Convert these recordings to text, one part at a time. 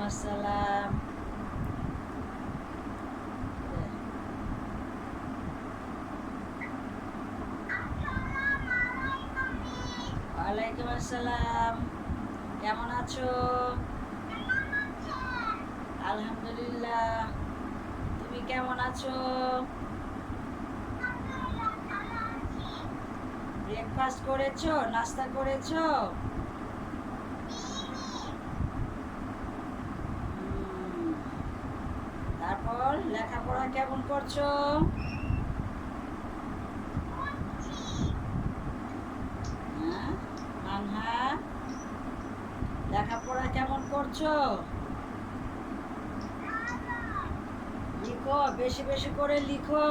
আসসালাম। ওয়ালাইকুম আসসালাম। কেমন আছো? আলহামদুলিল্লাহ। তুমি কেমন আছো? ব্রেকফাস্ট করেছো? নাস্তা করেছো? তারপর লেখাপড়া কেমন করছো? হ্যাঁ, মানহা, লেখাপড়া কেমন করছো? লিখো, বেশি বেশি করে লিখো।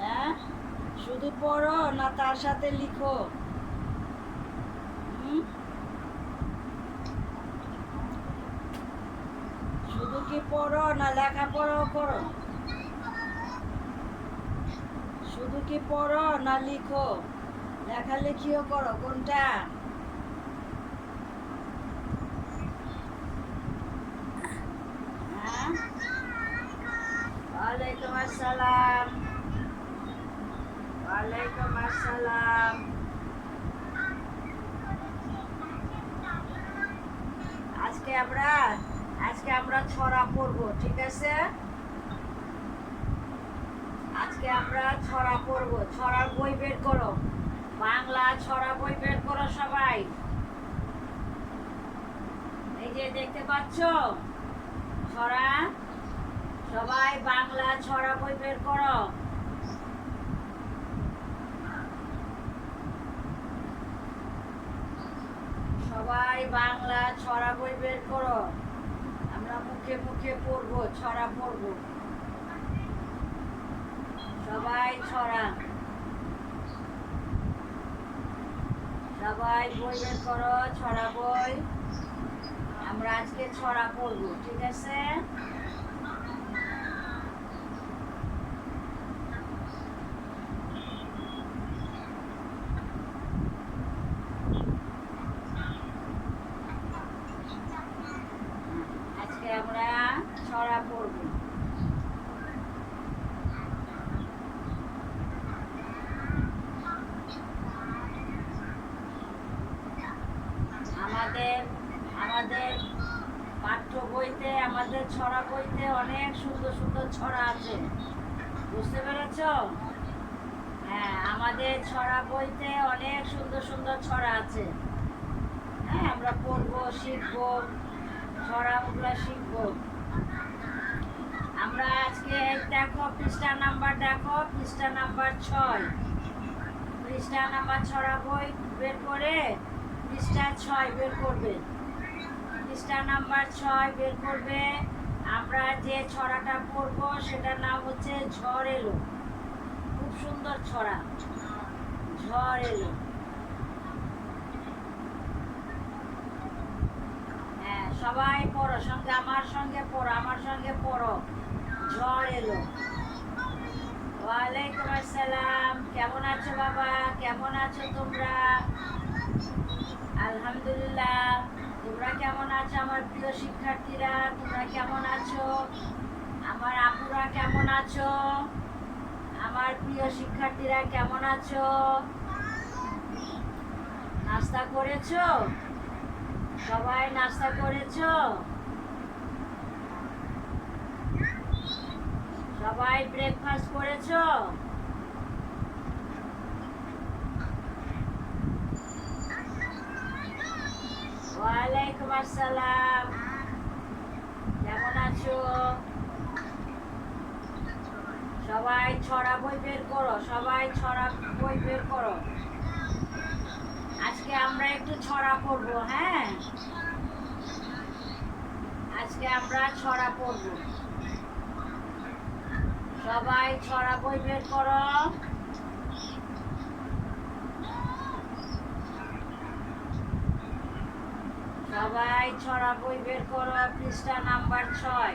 হ্যাঁ, শুধু পড়ো না তার সাথে লিখো? হুম, শুধু কি পড়ো না লেখাপড়াও করো? শুধু কি পড়ো না লিখো? লেখালেখিও করো, কোনটা? হ্যাঁ, ওয়ালাইকুম আসসালাম। ওয়ালাইকুম আসসালাম। আজকে আমরা আজকে আমরা ছড়া পড়বো, ঠিক আছে? আজকে আমরা ছড়া পড়বো। ছড়ার বই বের করো, বাংলা ছড়া বই বের করো সবাই। এই যে দেখতে পাচ্ছ ছড়া, সবাই বাংলা ছড়া বই বের করো। সবাই বাংলা ছড়া বই বের করো। আমরা মুখে মুখে পড়বো, ছড়া পড়বো। সবাই ছড়া, সবাই বই বের করো, ছড়া বই। আমরা আজকে ছড়া পড়বো, ঠিক আছে? আজকে আমরা ছড়া পড়বো। আমাদের আমাদের পাঠ্য বইতে, আমাদের ছড়া বইতে অনেক সুন্দর সুন্দর ছড়া আছে, বুঝতে পেরেছো? হ্যাঁ, আমাদের ছড়া বইতে অনেক সুন্দর সুন্দর ছড়া আছে। হ্যাঁ, আমরা পড়বো, শিখবো, ছড়াগুলো শিখবো। আমরা আজকে দেখো পৃষ্ঠা নাম্বার, দেখো পৃষ্ঠা নাম্বার 6। পৃষ্ঠা নাম্বার ছড়া বই বের করে পৃষ্ঠা 6 বের করবে। পৃষ্ঠা নাম্বার 6 বের করবে। আমরা যে ছড়াটা পড়বো সেটার নাম হচ্ছে ঝড় এলো। খুব সুন্দর ছড়া, ঝড় এলো। হ্যাঁ, সবাই পড়ো, সঙ্গে আমার সঙ্গে পড়ো, আমার সঙ্গে পড়ো। ঝড় এলো। ওয়ালাইকুম আসসালাম। কেমন আছো বাবা? কেমন আছো তোমরা? আলহামদুলিল্লাহ। তোমরা কেমন আছো আমার প্রিয় শিক্ষার্থীরা? তোমরা কেমন আছো? আমার আপুরা কেমন আছো? আমার প্রিয় শিক্ষার্থীরা কেমন আছো? নাস্তা করেছো? সবাই নাস্তা করেছো? সবাই ব্রেকফাস্ট করেছো? ওয়ালাইকুম আসসালাম। কেমন আছো? সবাই ছড়া বই বের করো, সবাই ছড়া বই বের করো। আজকে আমরা একটু ছড়া পড়বো, হ্যাঁ? আজকে আমরা ছড়া পড়বো। সবাই ছড়া বই বের করো। সবাই ছড়া বই বের করো, পৃষ্ঠা নাম্বার 6।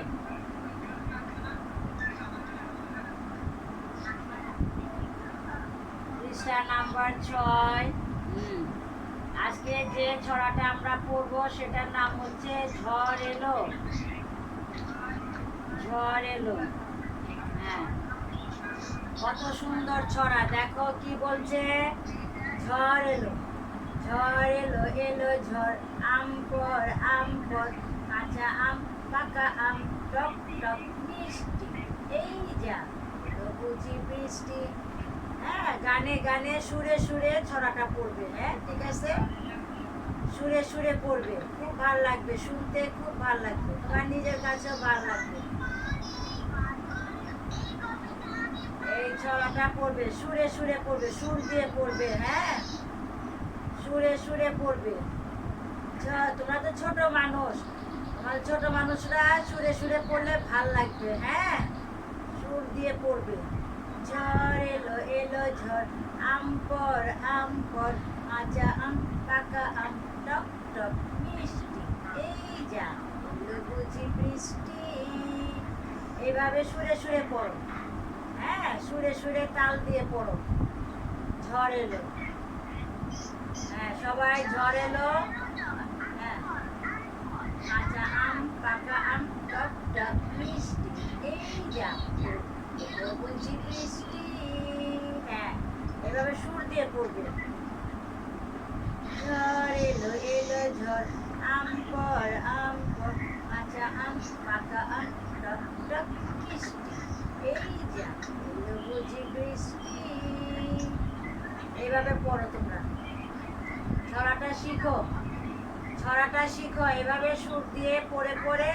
পৃষ্ঠা নাম্বার 6। আজকে যে ছড়াটা আমরা পড়বো সেটার নাম হচ্ছে ঝড় এলো। ঝড় এলো। হ্যাঁ, কত সুন্দর ছড়া, দেখো কি বলছে। ঝড় এলো, ঝড় এলো, এলো ঝড়, আম পর আম পর, কাঁচা আম পাকা আম, টক টক মিষ্টি, এই যা এলো বুঝি বৃষ্টি। হ্যাঁ, গানে গানে সুরে সুরে ছড়াটা পড়বে। হ্যাঁ, ঠিক আছে, সুরে সুরে পড়বে, খুব ভালো লাগবে শুনতে, খুব ভালো লাগবে, তোমার নিজের কাছেও ভালো লাগবে। এই ছড়াটা পড়বে, সুরে সুরে পড়বে, সুর দিয়ে পড়বে। হ্যাঁ, সুরে সুরে পড়বে। তোমরা তো ছোট মানুষ, তোমার ছোট মানুষরা সুরে সুরে পড়লে ভাল লাগবে। হ্যাঁ, সুর দিয়ে পড়বে। ঝড় এলো, এলো ঝড়, আম পর আম পর, কাঁচা আম পাকা আম, টক টক মিষ্টি, এই যা এলো বুঝি বৃষ্টি। এইভাবে সুরে সুরে পড়ো। হ্যাঁ, সুরে সুরে তাল দিয়ে পড়ো। ঝড় এলো। হ্যাঁ, সবাই ঝড় এলো। হ্যাঁ, কাঁচা আম পাকা আম, টক টক মিষ্টি, এই যা এলো বুঝি বৃষ্টি। হ্যাঁ, এভাবে সুর দিয়ে পড়বে। ঝড় এলো, এলো ঝড়, আম পর আম পর, কাঁচা আম পাকা আম, টক টক মিষ্টি, এই যা এলো বুঝি বৃষ্টি। এইভাবে পড়ো তোমরা, ছড়াটা শিখো, ছড়াটা শিখো, এভাবে সুর দিয়ে পড়ে পড়ে,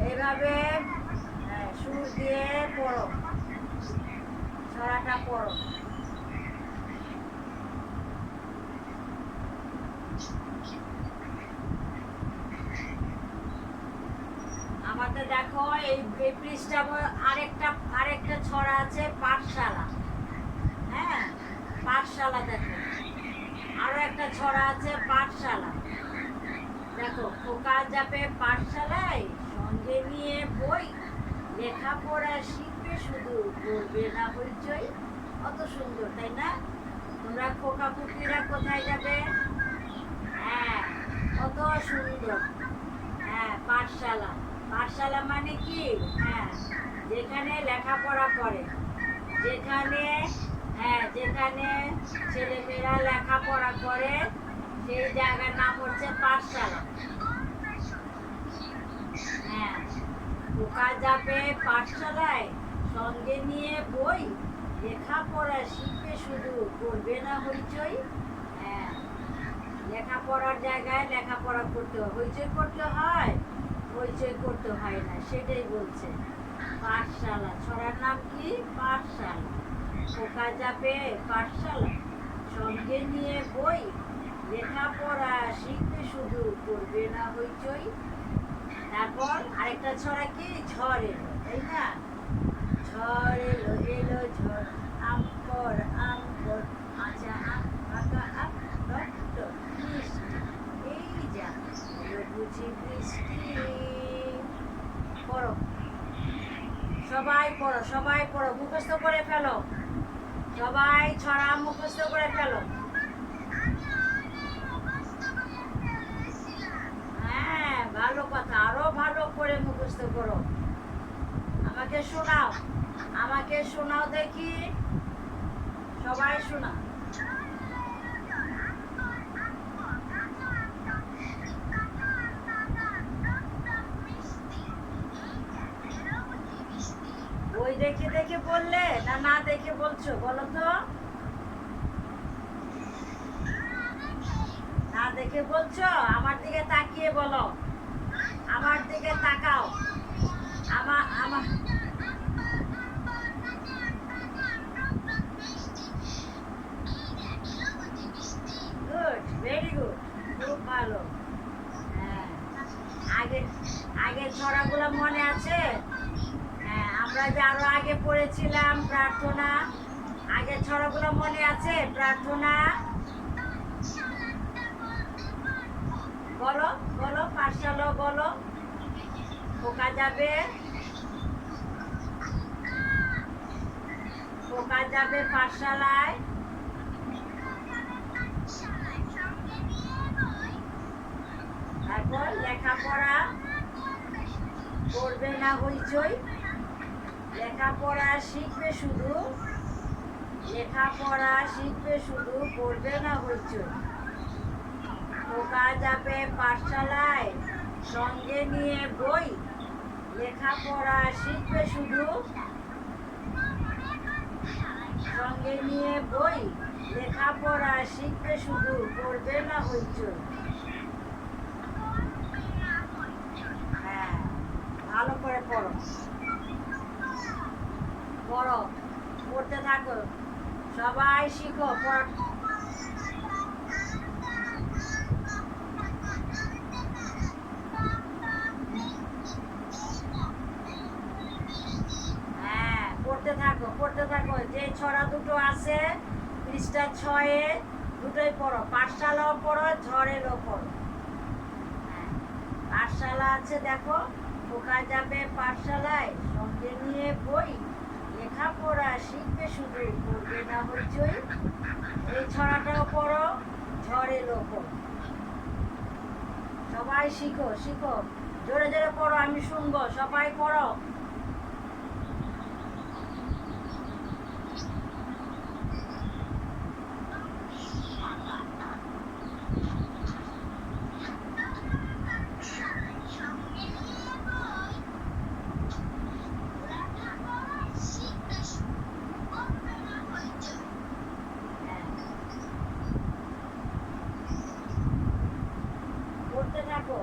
এইভাবে সুর দিয়ে পড়ো, ছড়াটা পড়ো। আমাদের দেখো এই পৃষ্ঠা আরেকটা আরেকটা ছড়া আছে, পাঠশালা। হ্যাঁ, পাঠশালা দেখো, আরো একটা ছড়া আছে, পাঠশালা। দেখো, খোকা যাবে পাঠশালায়, সঙ্গে নিয়ে বই, লেখাপড়া শিখবে শুধু, করবে না হইচই। কত সুন্দর, তাই না? তোমরা খোকা খুকিরা কোথায় যাবে? হ্যাঁ, কত সুন্দর। হ্যাঁ, পাঠশালা, পাঠশালা মানে কি? হ্যাঁ, যেখানে লেখাপড়া করে, যেখানে, হ্যাঁ, যেখানে ছেলেমেয়েরা লেখাপড়া করে, সেই জায়গার নাম হচ্ছে পাঠশালা। হ্যাঁ, খোকা যাবে পাঠশালায়, সঙ্গে নিয়ে বই, লেখাপড়া শিখবে শুধু, করবে না হইচই। হ্যাঁ, লেখাপড়ার জায়গায় লেখাপড়া করতে হয়, হইচই করতে হয়? হইচই করতে হয় না, সেটাই বলছে। পাঠশালা, ছড়ার নাম কি? পাঠশালা। খোকা যাবে পাঠশালা, সঙ্গে নিয়ে বই, লেখাপড়া শিখবে শুধু, করবে না হইচই। তারপর আরেকটা ছড়া কি? ঝড় এলো, তাই না? ঝড় এলো, এলো ঝড়, আম পর আম পর, কাঁচা আম পাকা আম, টক টক মিষ্টি, এই যা এলো বুঝি বৃষ্টি। পড়ো, সবাই পড়ো, সবাই পড়ো, মুখস্থ করে ফেলো, সবাই ছড়া মুখস্থ করে ফেলো। হ্যাঁ, ভালো কথা, আরো ভালো করে মুখস্থ করো। আমাকে শোনাও, আমাকে শোনাও দেখি, সবাই শোনা। বই দেখে দেখে বললে না, না দেখে বলছো? বলো তো, না দেখে বলছো? আমার দিকে তাকিয়ে বলো, আমার দিকে তাকাও। আমার আমার গুড, ভেরি গুড, খুব ভালো। হ্যাঁ, আগে আগের ছড়াগুলো মনে আছে? হ্যাঁ, আমরা যে আরো আগে পড়েছিলাম প্রার্থনা, আগের ছড়াগুলো মনে আছে? প্রার্থনা বলো, বলো, পাঠশালা বলো। খোকা যাবে, খোকা যাবে পাঠশালায়, তারপর লেখাপড়া করবে না হইচই, লেখাপড়া শিখবে শুধু, লেখাপড়া শিখবে শুধু, করবে না হইচই। খোকা যাবে পাঠশালায় সঙ্গে নিয়ে বই, লেখাপড়া শিখবে শুধু, সঙ্গে নিয়ে বই, লেখাপড়া শিখবে শুধু, করবে না হইচই। হ্যাঁ, ভালো করে পড়ো, পড়ো, পড়তে থাকো, সবাই শিখো পড়া। হ্যাঁ, পড়তে থাকো, পড়তে থাকো। যে ছড়া দুটো আছে পৃষ্ঠা 6-এ, দুটোই পড়ো। পাঠশালাও পড়ো, ঝড়েরও পড়ো। হ্যাঁ, পাঠশালা আছে দেখো, খোকা যাবে পাঠশালায় সঙ্গে নিয়ে বই, লেখাপড়া শিখবে শুধু, করবে না হইচই। এই ছড়াটাও পড়ো, ঝড়েরও পড়ো। সবাই শিখো, শিখো, জোরে জোরে পড়ো, আমি শুনবো, সবাই পড়ো। হ্যাঁ, পড়তে থাকো।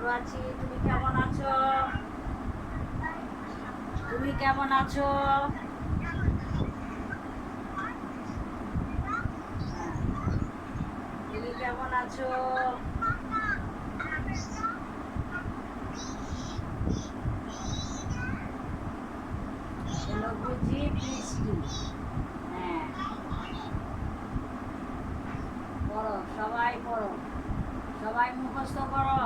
ভালো আছি। তুমি কেমন আছো? তুমি কেমন আছো? তুমি কেমন আছো? এলো বুঝি বৃষ্টি। হ্যাঁ, পড়ো, সবাই পড়ো, সবাই মুখস্থ করো।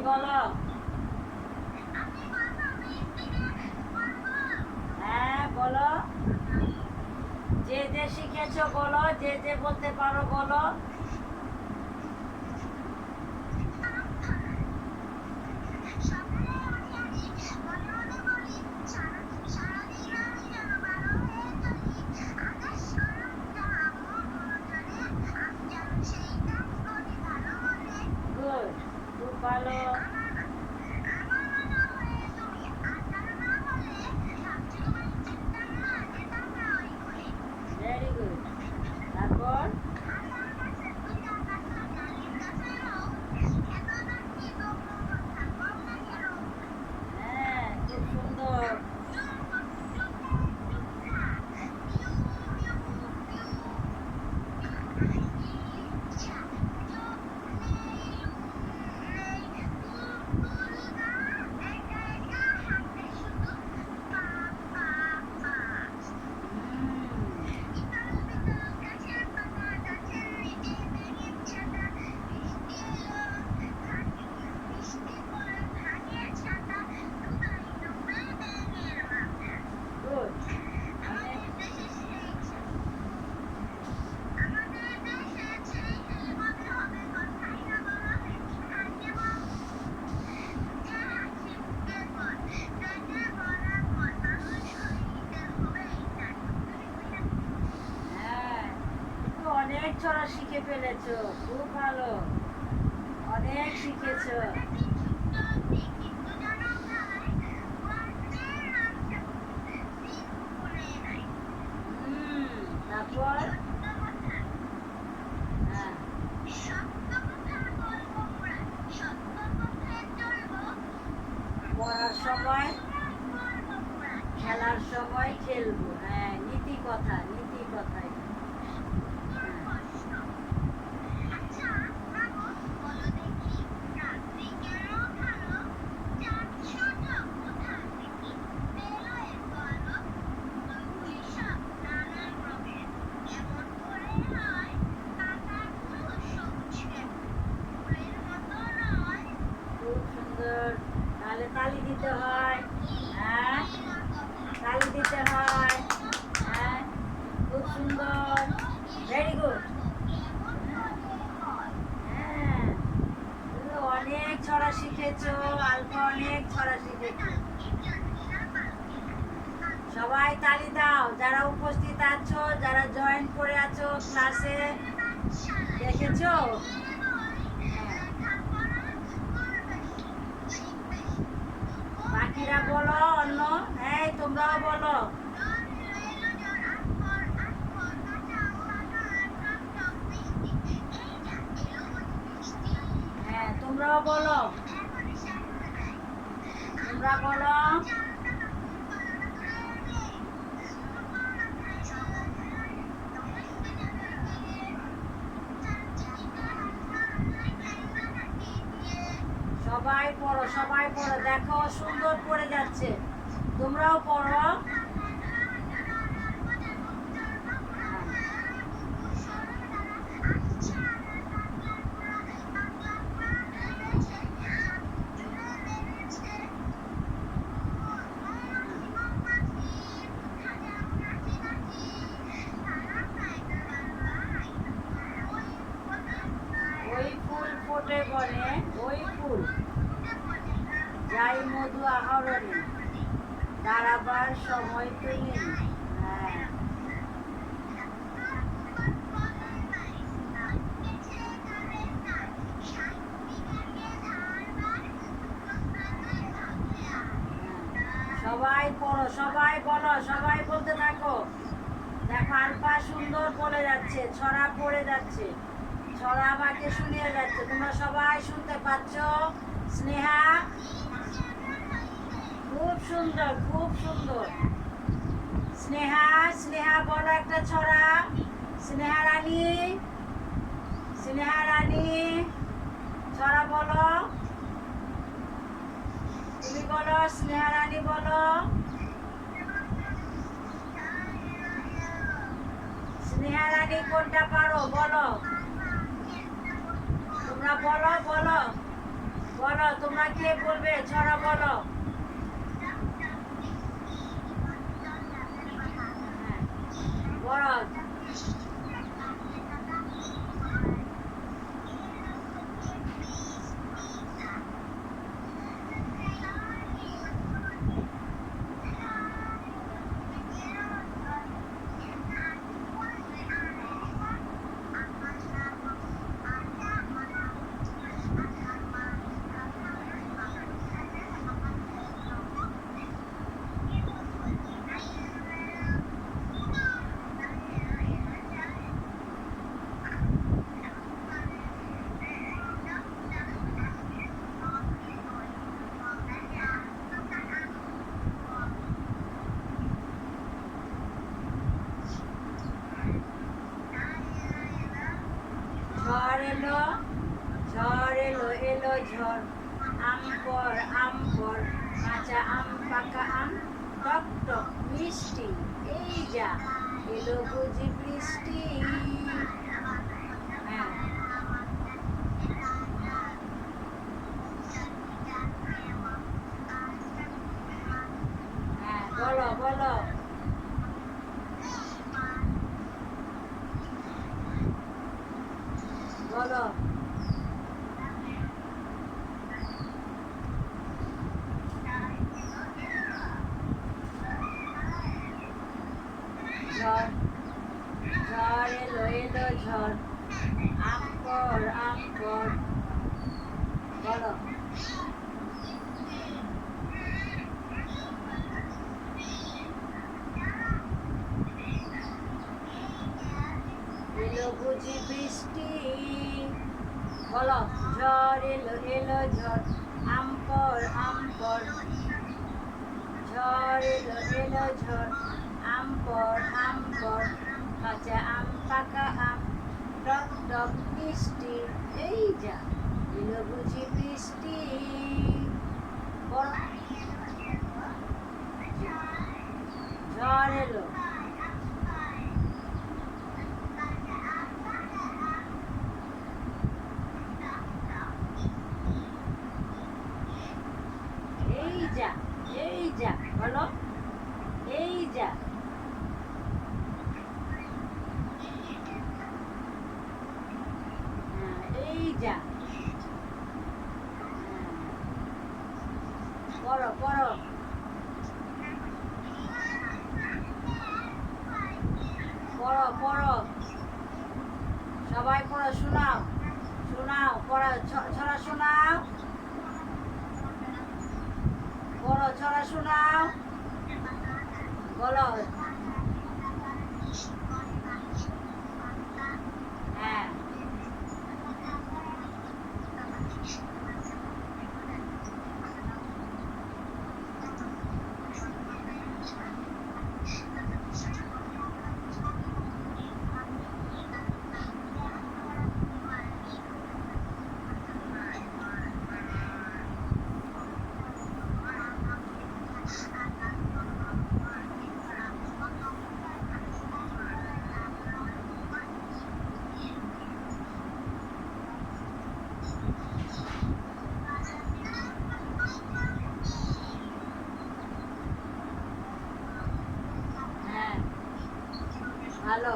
বলো, হ্যাঁ বলো, যে যে শিখেছো বলো, যে যে বলতে পারো বলো। গুড, খুব ভালো। Very good. তারপর হ্যাঁ, খুব সুন্দর। গুড। হ্যাঁ, তো অনেক ছড়া শিখে ফেলেছো, খুব ভালো, অনেক শিখেছো। তারপর হ্যাঁ, পড়ার সময়, খেলার সময় খেলবো। হ্যাঁ, নীতি কথা, নীতি কথাই। খুব সুন্দর। তাহলে তালি দিতে হয়। হ্যাঁ, তালি দিতে হয়। হ্যাঁ, খুব সুন্দর, ভেরি গুড। হ্যাঁ, তুমি অনেক ছড়া শিখেছো, আলফা অনেক ছড়া শিখেছো। সবাই তালি দাও, যারা উপস্থিত আছো, যারা জয়েন করে আছো ক্লাসে, দেখেছো? হ্যাঁ, বাকিরা বলো, অন্য, এই তোমরাও বলো। হ্যাঁ, তোমরাও বলো, তোমরা বলো। সবাই পড়ো, সবাই পড়ো, দেখো সুন্দর পড়ে যাচ্ছে, তোমরাও পড়ো। আহরণে দাঁড়াবার সময় তো নেই। হ্যাঁ, সবাই পড়ো, সবাই বলো, সবাই বলতে থাকো। দেখো আলপা সুন্দর বলে যাচ্ছে, ছড়া পড়ে যাচ্ছে, ছড়া আমাকে শুনিয়ে যাচ্ছে, তোমরা সবাই শুনতে পাচ্ছ। স্নেহা খুব সুন্দর, খুব সুন্দর। স্নেহা, স্নেহা বলো একটা ছড়া। স্নেহা রানী, স্নেহা রানী ছড়া বলো। তুমি বলো, স্নেহা রানী বলো। স্নেহা রানী কোনটা পারো বলো, তোমরা বলো, বলো, বলো, তোমরা কে বলবে ছড়া বলো। বলো। ঝড় এলো, ঝড় এলো, এলো ঝড়, আম পর আম পর, কাঁচা আম পাকা আম, টক টক মিষ্টি, এই যা এলো বুঝি বৃষ্টি। হ্যাঁ, হ্যাঁ, বলো, বলো, বলো। ঝড়, ঝড় এলো, এলো ঝড়, আম পর আম পর, বলো। এলো বুঝি বৃষ্টি, বলো। ঝড় এলো, এলো ঝড়, আম পর আম পর, ঝড় এলো, এলো ঝড়, আম পর আম পর, কাঁচা আম পাকা আম, টক টক মিষ্টি, এই যা এলো বুঝি বৃষ্টি। বলো। ঝড় এলো, এই যা, এই যা, বলো, এই যা। হ্যাঁ, এই যা। পড়ো, পড়ো, পড়ো, পড়ো, সবাই পড়ো, শোনাও, শোনাও, পড়া ছড়া শোনাও, পড়ো ছড়া শোনাও, বলো। হ্যাঁ, হ্যাঁ, ভালো।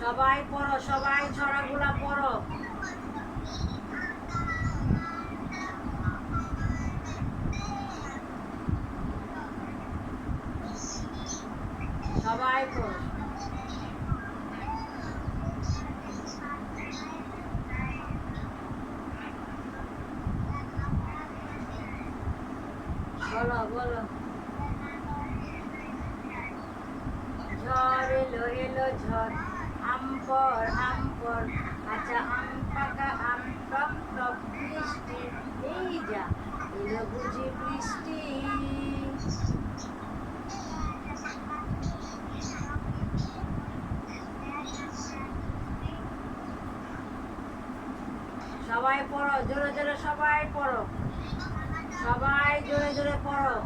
সবাই পড়ো, সবাই ছড়াগুলা পড়ো। সবাই পড়ো। বলো বলো। ঝড় এলো এলো ঝড়, আম পর আম পর, কাঁচা আম পাকা আম, টক টক বৃষ্টি, এই যা এলো বুঝি বৃষ্টি। সবাই পড়ো, জোরে জোরে সবাই পড়ো, সবাই জোরে জোরে পড়ো,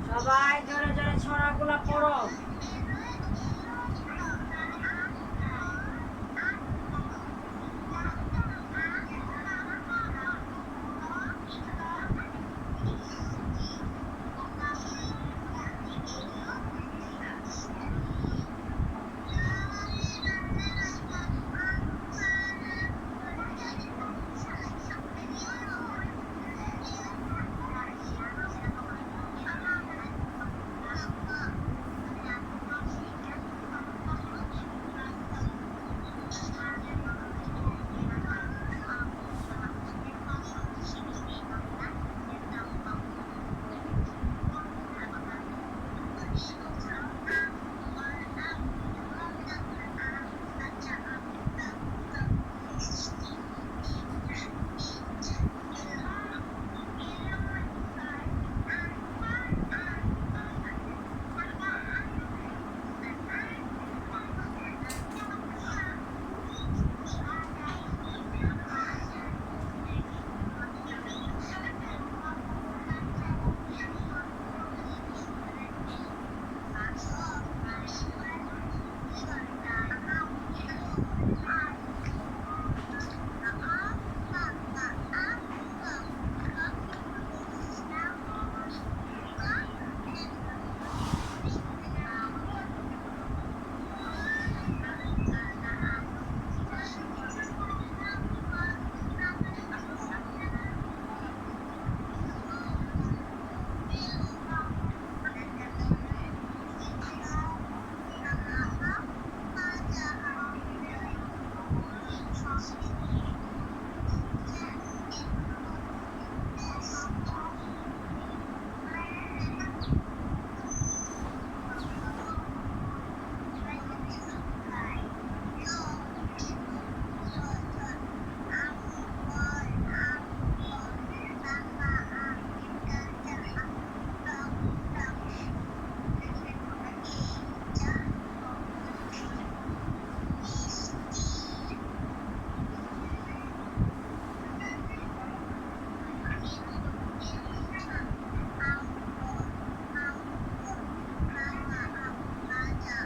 সবাই জোরে জোরে ছড়াগুলা পড়ো।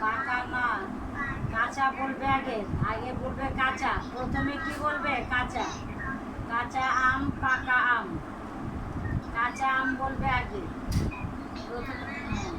পাকা না, কাঁচা বলবে আগে, আগে বলবে কাঁচা, প্রথমে কি বলবে? কাঁচা। কাঁচা আম পাকা আম, কাঁচা আম বলবে আগে প্রথমে। হ্যাঁ।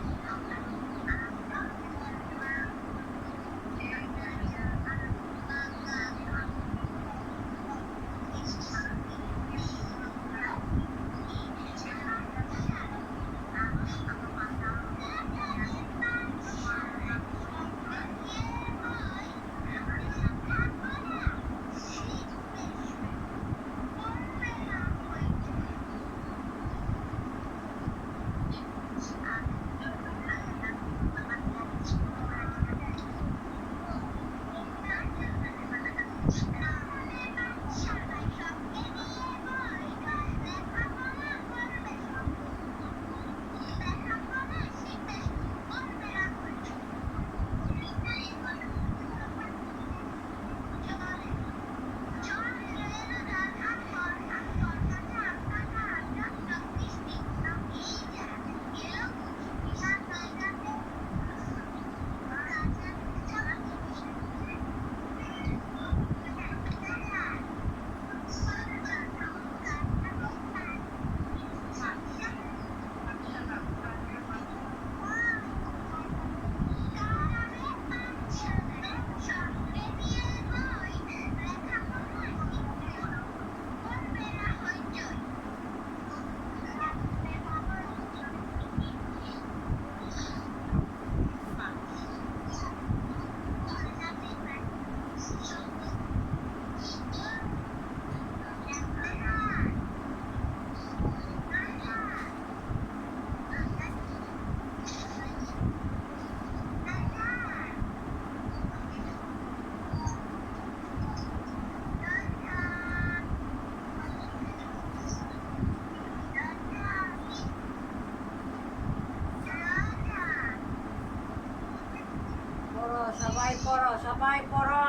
সবাই পড়ো, সবাই পড়ো।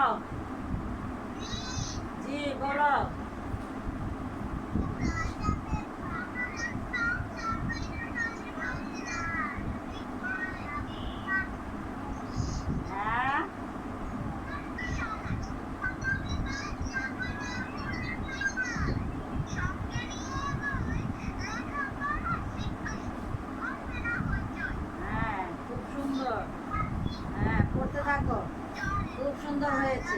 জি বলো। হ্যাঁ, হ্যাঁ, খুব সুন্দর। হ্যাঁ, পড়তে থাকো, খুব সুন্দর হয়েছে।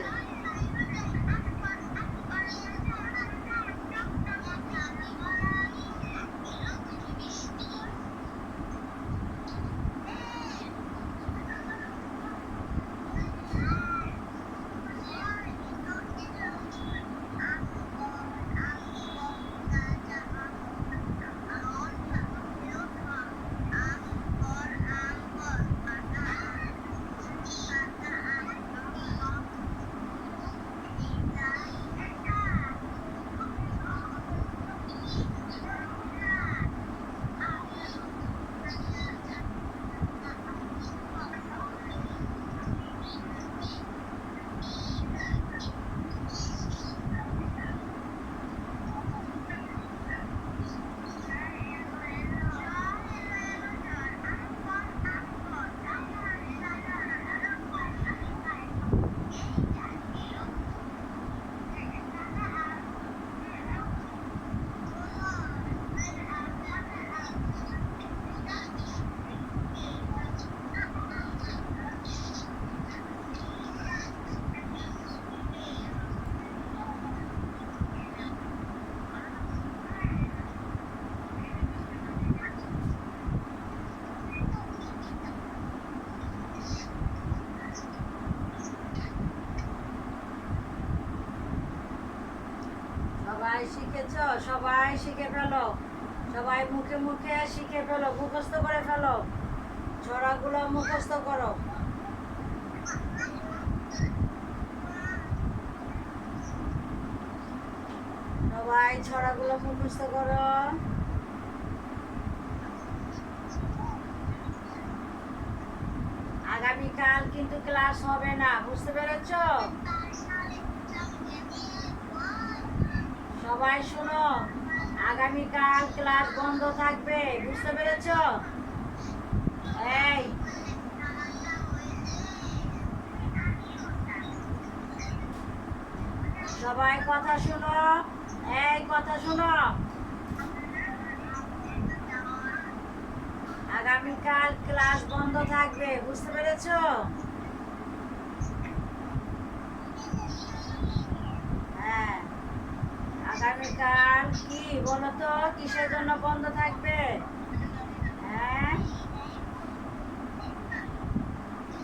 সবাই শিখেছ, সবাই শিখে ফেলো, সবাই মুখে মুখে শিখে ফেলো, মুখস্থ করে ফেলো, ছড়াগুলো মুখস্থ করো। সবাই ছড়াগুলো মুখস্থ করো। আগামীকাল কিন্তু ক্লাস হবে না, বুঝতে পেরেছ? সবাই শোনো, আগামীকাল ক্লাস বন্ধ থাকবে, বুঝতে পেরেছ? এই সবাই কথা শোনো, এই কথা শোনো, আগামীকাল ক্লাস বন্ধ থাকবে, বুঝতে পেরেছ? হ্যাঁ, আগামীকাল কি বলো তো, কিসের জন্য বন্ধ থাকবে? হ্যাঁ,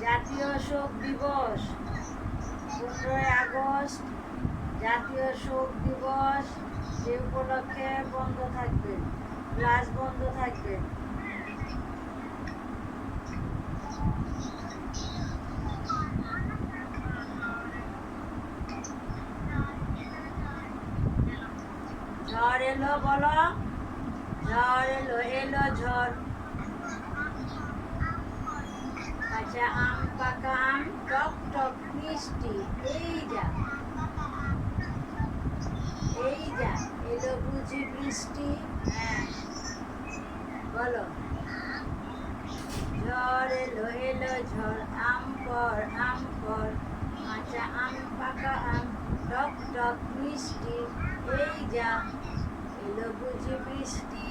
জাতীয় শোক দিবস, 15ই আগস্ট জাতীয় শোক দিবস, সে উপলক্ষে বন্ধ থাকবে, ক্লাস বন্ধ থাকবে। ঝড় এলো বলো, ঝড় এলো, এলো ঝড়। কাঁচা আম, পাকা আম, টক টক মিষ্টি, এই যা, এই যা, এলো বুঝি বৃষ্টি। হ্যাঁ বলো। ঝড় এলো, এলো ঝড়, আম পর আম পর, কাঁচা আম, পাকা আম, টক টক মিষ্টি, এই যা, এলো বুঝি বৃষ্টি।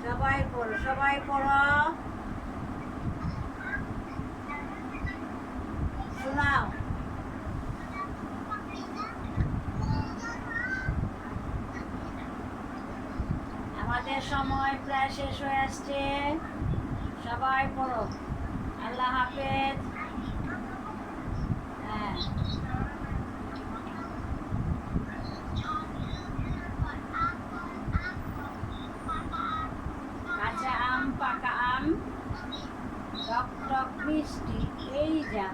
সবাই পড়ো, সবাই পড়ো, শোনাও। আমাদের সময় প্রায় শেষ হয়ে আসছে, সবাই পড়ো। আল্লাহ হাফেজ। হ্যাঁ, কাঁচা আম, পাকা আম, টক টক মিষ্টি, এই যা,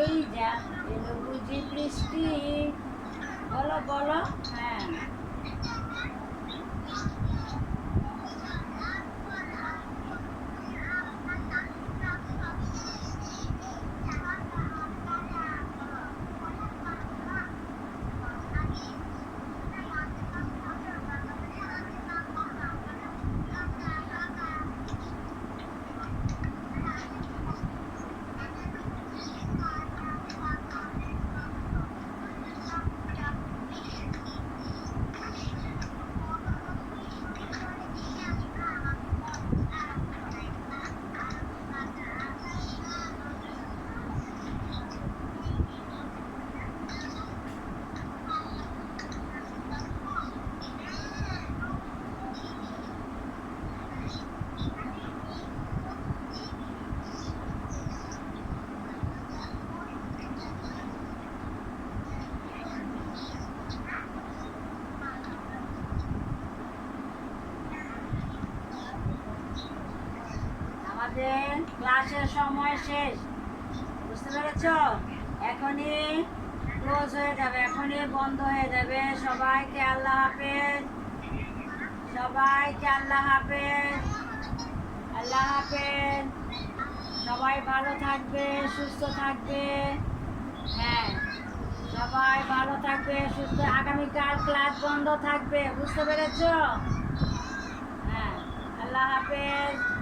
এই যা, এলো বুঝি বৃষ্টি। বলো বলো। হ্যাঁ, আমাদের ক্লাসের সময় শেষ, বুঝতে পেরেছ? এখনই ক্লোজ হয়ে যাবে, এখনই বন্ধ হয়ে যাবে। সবাইকে আল্লাহ হাফেজ, সবাইকে আল্লাহ হাফেজ, আল্লাহ হাফেজ। সবাই ভালো থাকবে, সুস্থ থাকবে। হ্যাঁ, সবাই ভালো থাকবে, সুস্থ। আগামীকাল ক্লাস বন্ধ থাকবে, বুঝতে পেরেছ? হ্যাঁ, আল্লাহ হাফেজ।